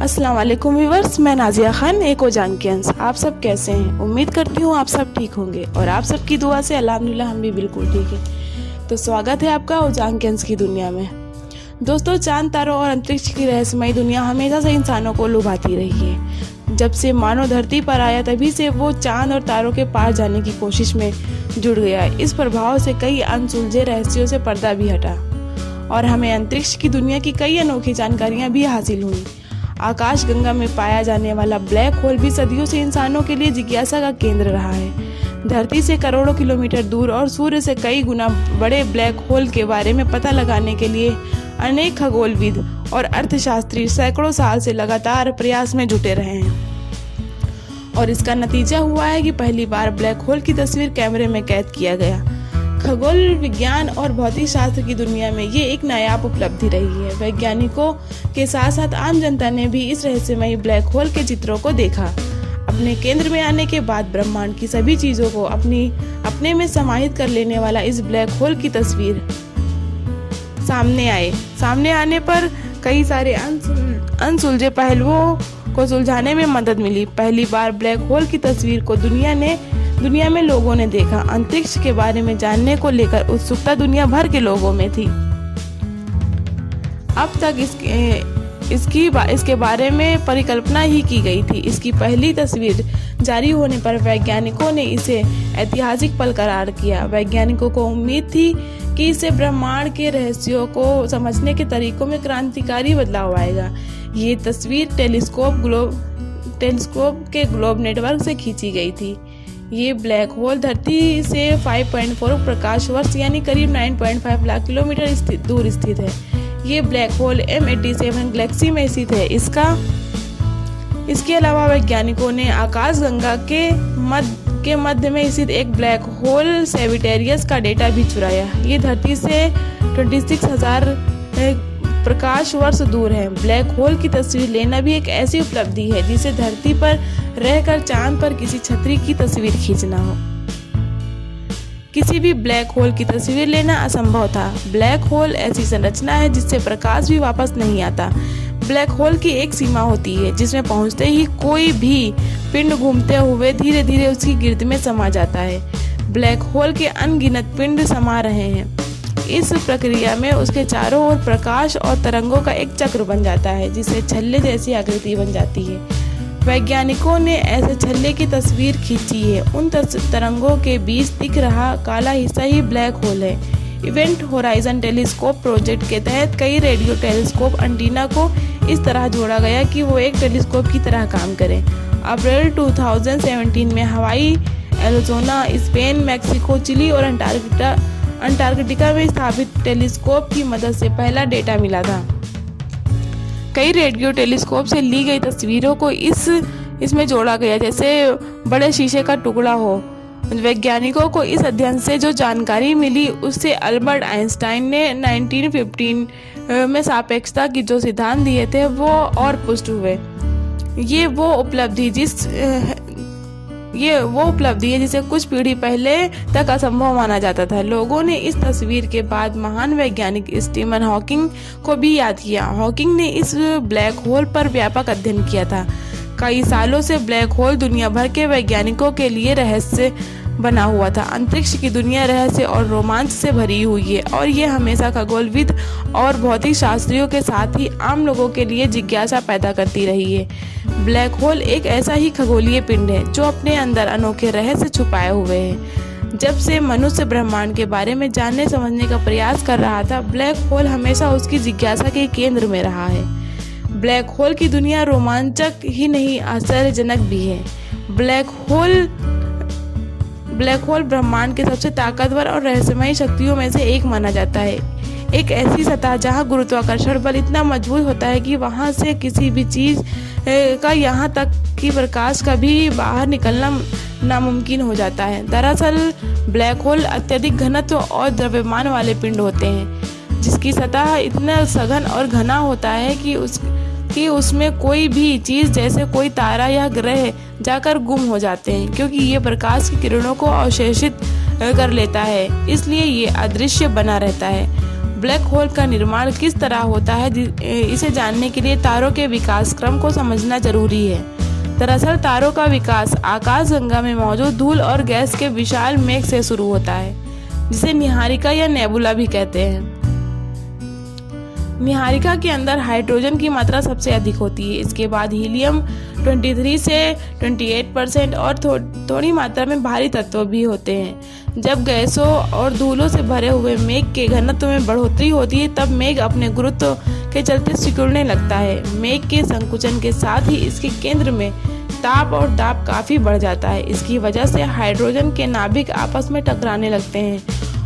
अस्सलाम वालेकुम व्यूअर्स, मैं नाजिया खान एक ओजांकियंस। आप सब कैसे हैं? उम्मीद करती हूँ आप सब ठीक होंगे और आप सबकी दुआ से अल्हम्दुलिल्लाह हम भी बिल्कुल ठीक हैं। तो स्वागत है आपका ओजांकियंस की दुनिया में। दोस्तों, चांद, तारों और अंतरिक्ष की रहस्यमयी दुनिया हमेशा से इंसानों को लुभाती रही है। जब से मानव धरती पर आया तभी से वो चांद और तारों के पार जाने की कोशिश में जुड़ गया। इस प्रभाव से कई अनसुलझे रहस्यों से पर्दा भी हटा और हमें अंतरिक्ष की दुनिया की कई अनोखी जानकारियां भी हासिल हुई। आकाश गंगा में पाया जाने वाला ब्लैक होल भी सदियों से इंसानों के लिए जिज्ञासा का केंद्र रहा है। धरती से करोड़ों किलोमीटर दूर और सूर्य से कई गुना बड़े ब्लैक होल के बारे में पता लगाने के लिए अनेक खगोलविद और अर्थशास्त्री सैकड़ों साल से लगातार प्रयास में जुटे रहे हैं और इसका नतीजा हुआ है कि पहली बार ब्लैक होल की तस्वीर कैमरे में कैद किया गया। खगोल विज्ञान और भौतिक शास्त्र की दुनिया में ये एक नायाब उपलब्धि रही है। वैज्ञानिकों के साथ साथ आम जनता ने भी इस रहस्यमयी ब्लैक होल के चित्रों को देखा। अपने केंद्र में आने के बाद ब्रह्मांड की सभी चीजों को अपने में समाहित कर लेने वाला इस ब्लैक होल की तस्वीर सामने आने पर कई सारे अनसुलझे पहलुओं को सुलझाने में मदद मिली। पहली बार ब्लैक होल की तस्वीर को दुनिया में लोगों ने देखा। अंतरिक्ष के बारे में जानने को लेकर उत्सुकता दुनिया भर के लोगों में थी। अब तक इसके बारे में परिकल्पना ही की गई थी। इसकी पहली तस्वीर जारी होने पर वैज्ञानिकों ने इसे ऐतिहासिक पल करार किया। वैज्ञानिकों को उम्मीद थी कि इससे ब्रह्मांड के रहस्यों को समझने के तरीकों में क्रांतिकारी बदलाव आएगा। ये तस्वीर टेलीस्कोप के ग्लोब नेटवर्क से खींची गई थी। ये ब्लैक होल धरती से 5.4 प्रकाश वर्ष यानी करीब 9.5 लाख किलोमीटर दूर स्थित है। ये ब्लैक होल M87 गैलेक्सी में स्थित है। इसके अलावा वैज्ञानिकों ने आकाश गंगा के मध्य में स्थित एक ब्लैक होल सेजिटेरियस का डेटा भी चुराया। ये धरती से 26,000 प्रकाश वर्ष दूर है। ब्लैक होल की तस्वीर लेना भी एक ऐसी उपलब्धि है जिसे धरती पर रहकर चांद पर किसी छतरी की तस्वीर खींचना हो। किसी भी ब्लैक होल की तस्वीर लेना असंभव था। ब्लैक होल ऐसी संरचना है जिससे प्रकाश भी वापस नहीं आता। ब्लैक होल की एक सीमा होती है जिसमें पहुंचते ही कोई भी पिंड घूमते हुए धीरे धीरे उसकी गिर्द में समा जाता है। ब्लैक होल के अनगिनत पिंड समा रहे हैं। इस प्रक्रिया में उसके चारों ओर प्रकाश और तरंगों का एक चक्र बन जाता है जिससे छल्ले जैसी आकृति बन जाती है। वैज्ञानिकों ने ऐसे छल्ले की तस्वीर खींची है। उन तरंगों के बीच दिख रहा काला हिस्सा ही ब्लैक होल है। इवेंट होराइजन टेलीस्कोप प्रोजेक्ट के तहत कई रेडियो टेलीस्कोप एंटीना को इस तरह जोड़ा गया कि वो एक टेलीस्कोप की तरह काम करें। अप्रैल 2017 में हवाई, एरिज़ोना, स्पेन, मैक्सिको, चिली और अंटार्कटिका में स्थापित टेलीस्कोप की मदद से पहला डेटा मिला था। कई रेडियो टेलीस्कोप से ली गई तस्वीरों को इसमें जोड़ा गया जैसे बड़े शीशे का टुकड़ा हो। वैज्ञानिकों को इस अध्ययन से जो जानकारी मिली उससे अल्बर्ट आइंस्टाइन ने 1915 में सापेक्षता की जो सिद्धांत दिए थे वो और पुष्ट हुए। ये वो उपलब्धि है जिसे कुछ पीढ़ी पहले तक असंभव माना जाता था। लोगों ने इस तस्वीर के बाद महान वैज्ञानिक स्टीफन हॉकिंग को भी याद किया। हॉकिंग ने इस ब्लैक होल पर व्यापक अध्ययन किया था। कई सालों से ब्लैक होल दुनिया भर के वैज्ञानिकों के लिए रहस्य बना हुआ था। अंतरिक्ष की दुनिया रहस्य और रोमांच से भरी हुई है और ये हमेशा खगोलविद और भौतिक शास्त्रियों के साथ ही आम लोगों के लिए जिज्ञासा पैदा करती रही है। ब्लैक होल एक ऐसा ही खगोलीय पिंड है जो अपने अंदर अनोखे रहस्य छुपाए हुए है। जब से मनुष्य ब्रह्मांड के बारे में जानने समझने का प्रयास कर रहा था, ब्लैक होल हमेशा उसकी जिज्ञासा के केंद्र में रहा है। ब्लैक होल की दुनिया रोमांचक ही नहीं, आश्चर्यजनक भी है। ब्लैक होल ब्रह्मांड के सबसे ताकतवर और रहस्यमयी शक्तियों में से एक माना जाता है। एक ऐसी सतह जहां गुरुत्वाकर्षण बल इतना मजबूत होता है कि वहां से किसी भी चीज का यहाँ तक कि प्रकाश का भी बाहर निकलना नामुमकिन हो जाता है। दरअसल ब्लैक होल अत्यधिक घनत्व और द्रव्यमान वाले पिंड होते हैं जिसकी सतह इतना सघन और घना होता है कि उसमें कोई भी चीज जैसे कोई तारा या ग्रह जाकर गुम हो जाते हैं, क्योंकि ये प्रकाश की किरणों को अवशोषित कर लेता है, इसलिए ये अदृश्य बना रहता है। ब्लैक होल का निर्माण किस तरह होता है, इसे जानने के लिए तारों के विकास क्रम को समझना जरूरी है। दरअसल तारों का विकास आकाशगंगा में मौजूद धूल और गैस के विशाल मेघ से शुरू होता है, जिसे निहारिका या नेबुला भी कहते हैं। निहारिका के अंदर हाइड्रोजन की मात्रा सबसे अधिक होती है। इसके बाद हीलियम 23 से 28% और थोड़ी मात्रा में भारी तत्व भी होते हैं। जब गैसों और धूलों से भरे हुए मेघ के घनत्व में बढ़ोतरी होती है, तब मेघ अपने गुरुत्व के चलते सिकुड़ने लगता है। मेघ के संकुचन के साथ ही इसके केंद्र में ताप और दाब काफी बढ़ जाता है। इसकी वजह से हाइड्रोजन के नाभिक आपस में टकराने लगते हैं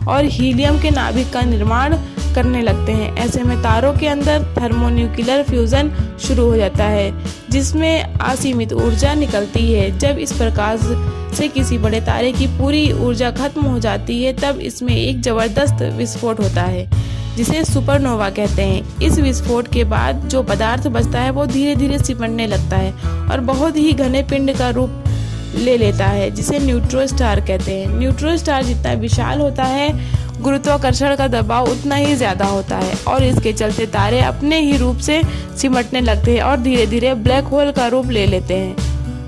और हीलियम के नाभिक का निर्माण करने लगते हैं। ऐसे में तारों के अंदर थर्मोन्यूक्लियर फ्यूजन शुरू हो जाता है, जिसमें असीमित ऊर्जा निकलती है। जब इस प्रकाश से किसी बड़े तारे की पूरी ऊर्जा खत्म हो जाती है, तब इसमें एक जबरदस्त विस्फोट होता है, जिसे सुपरनोवा कहते हैं। इस विस्फोट के बाद जो पदार्थ बचता है वो धीरे धीरे सिमटने लगता है और बहुत ही घने पिंड का रूप ले लेता है, जिसे न्यूट्रॉन स्टार कहते हैं। न्यूट्रॉन स्टार जितना विशाल होता है, गुरुत्वाकर्षण का दबाव उतना ही ज्यादा होता है और इसके चलते तारे अपने ही रूप से सिमटने लगते हैं और धीरे धीरे ब्लैक होल का रूप ले लेते हैं।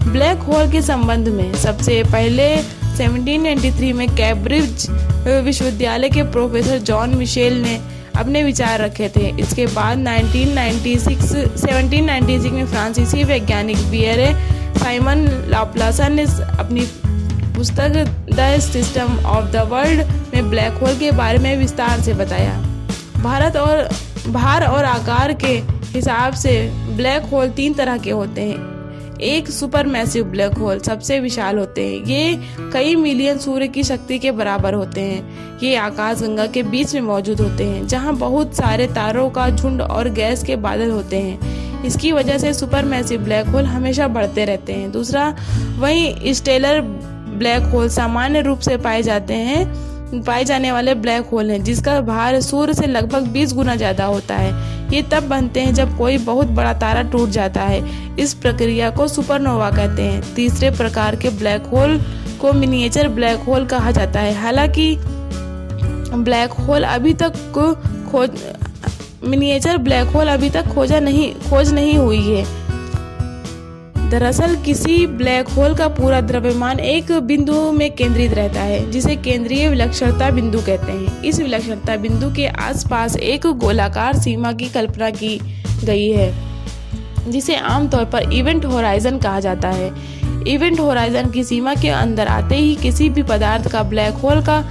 ब्लैक होल के संबंध में सबसे पहले 1793 में कैम्ब्रिज विश्वविद्यालय के प्रोफेसर जॉन मिशेल ने अपने विचार रखे थे। इसके बाद 1796 में फ्रांसीसी वैज्ञानिक पियरे साइमन लाप्लासन ने अपनी पुस्तक the system of the world में ब्लैक होल के बारे में विस्तार से बताया। भार और आकार के हिसाब से ब्लैक होल 3 तरह के होते हैं। एक सुपरमैसिव ब्लैक होल सबसे विशाल होते हैं। ये कई मिलियन सूर्य की शक्ति के बराबर होते हैं। ये आकाशगंगा के बीच में मौजूद होते हैं, जहां बहुत सारे तारों का झुंड और गैस के बादल होते हैं। इसकी वजह से सुपरमैसिव ब्लैक होल हमेशा बढ़ते रहते हैं। दूसरा, वहीं स्टेलर ब्लैक होल सामान्य रूप से पाए जाने वाले ब्लैक होल हैं, जिसका भार सूर्य से लगभग 20 गुना ज्यादा होता है। ये तब बनते हैं जब कोई बहुत बड़ा तारा टूट जाता है। इस प्रक्रिया को सुपरनोवा कहते हैं। तीसरे प्रकार के ब्लैक होल को मिनिएचर ब्लैक होल कहा जाता है। हालांकि ब्लैक होल अभी तक खोज नहीं हुई है। दरअसल किसी ब्लैक होल का पूरा द्रव्यमान एक बिंदु में केंद्रित रहता है, जिसे केंद्रीय विलक्षणता बिंदु कहते हैं। इस विलक्षणता बिंदु के आसपास एक गोलाकार सीमा की कल्पना की गई है, जिसे आमतौर पर इवेंट होराइजन कहा जाता है। इवेंट होराइजन की सीमा के अंदर आते ही किसी भी पदार्थ का ब्लैक होल का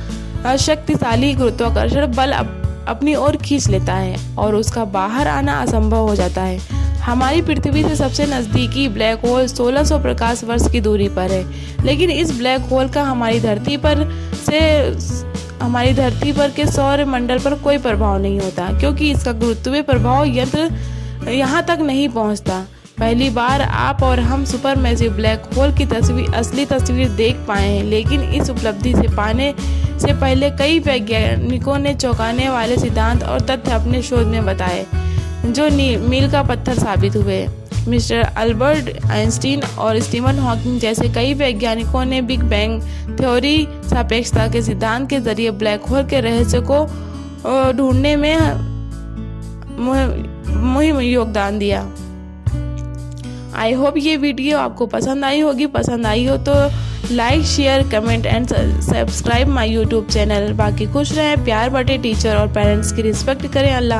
शक्तिशाली गुरुत्वाकर्षण बल अपनी ओर खींच लेता है और उसका बाहर आना असंभव हो जाता है। हमारी पृथ्वी से सबसे नजदीकी ब्लैक होल 1600 प्रकाश वर्ष की दूरी पर है, लेकिन इस ब्लैक होल का हमारी धरती पर के सौर मंडल पर कोई प्रभाव नहीं होता, क्योंकि इसका गुरुत्वीय प्रभाव यंत्र यहाँ तक नहीं पहुँचता। पहली बार आप और हम सुपरमैसिव ब्लैक होल की असली तस्वीर देख पाए हैं, लेकिन इस उपलब्धि से पाने से पहले कई वैज्ञानिकों ने चौंकाने वाले सिद्धांत और तथ्य अपने शोध में बताए, जो मील का पत्थर साबित हुए। मिस्टर अल्बर्ट आइंस्टीन और स्टीफन हॉकिंग जैसे कई वैज्ञानिकों ने बिग बैंग थ्योरी, सापेक्षता के सिद्धांत के जरिए ब्लैक होल के रहस्य को ढूंढने में मुहिम योगदान दिया। आई होप ये वीडियो आपको पसंद आई होगी। पसंद आई हो तो like, share, comment and subscribe my YouTube channel. बाकी खुश रहें, प्यार बांटें, टीचर और पेरेंट्स की रिस्पेक्ट करें। अल्लाह।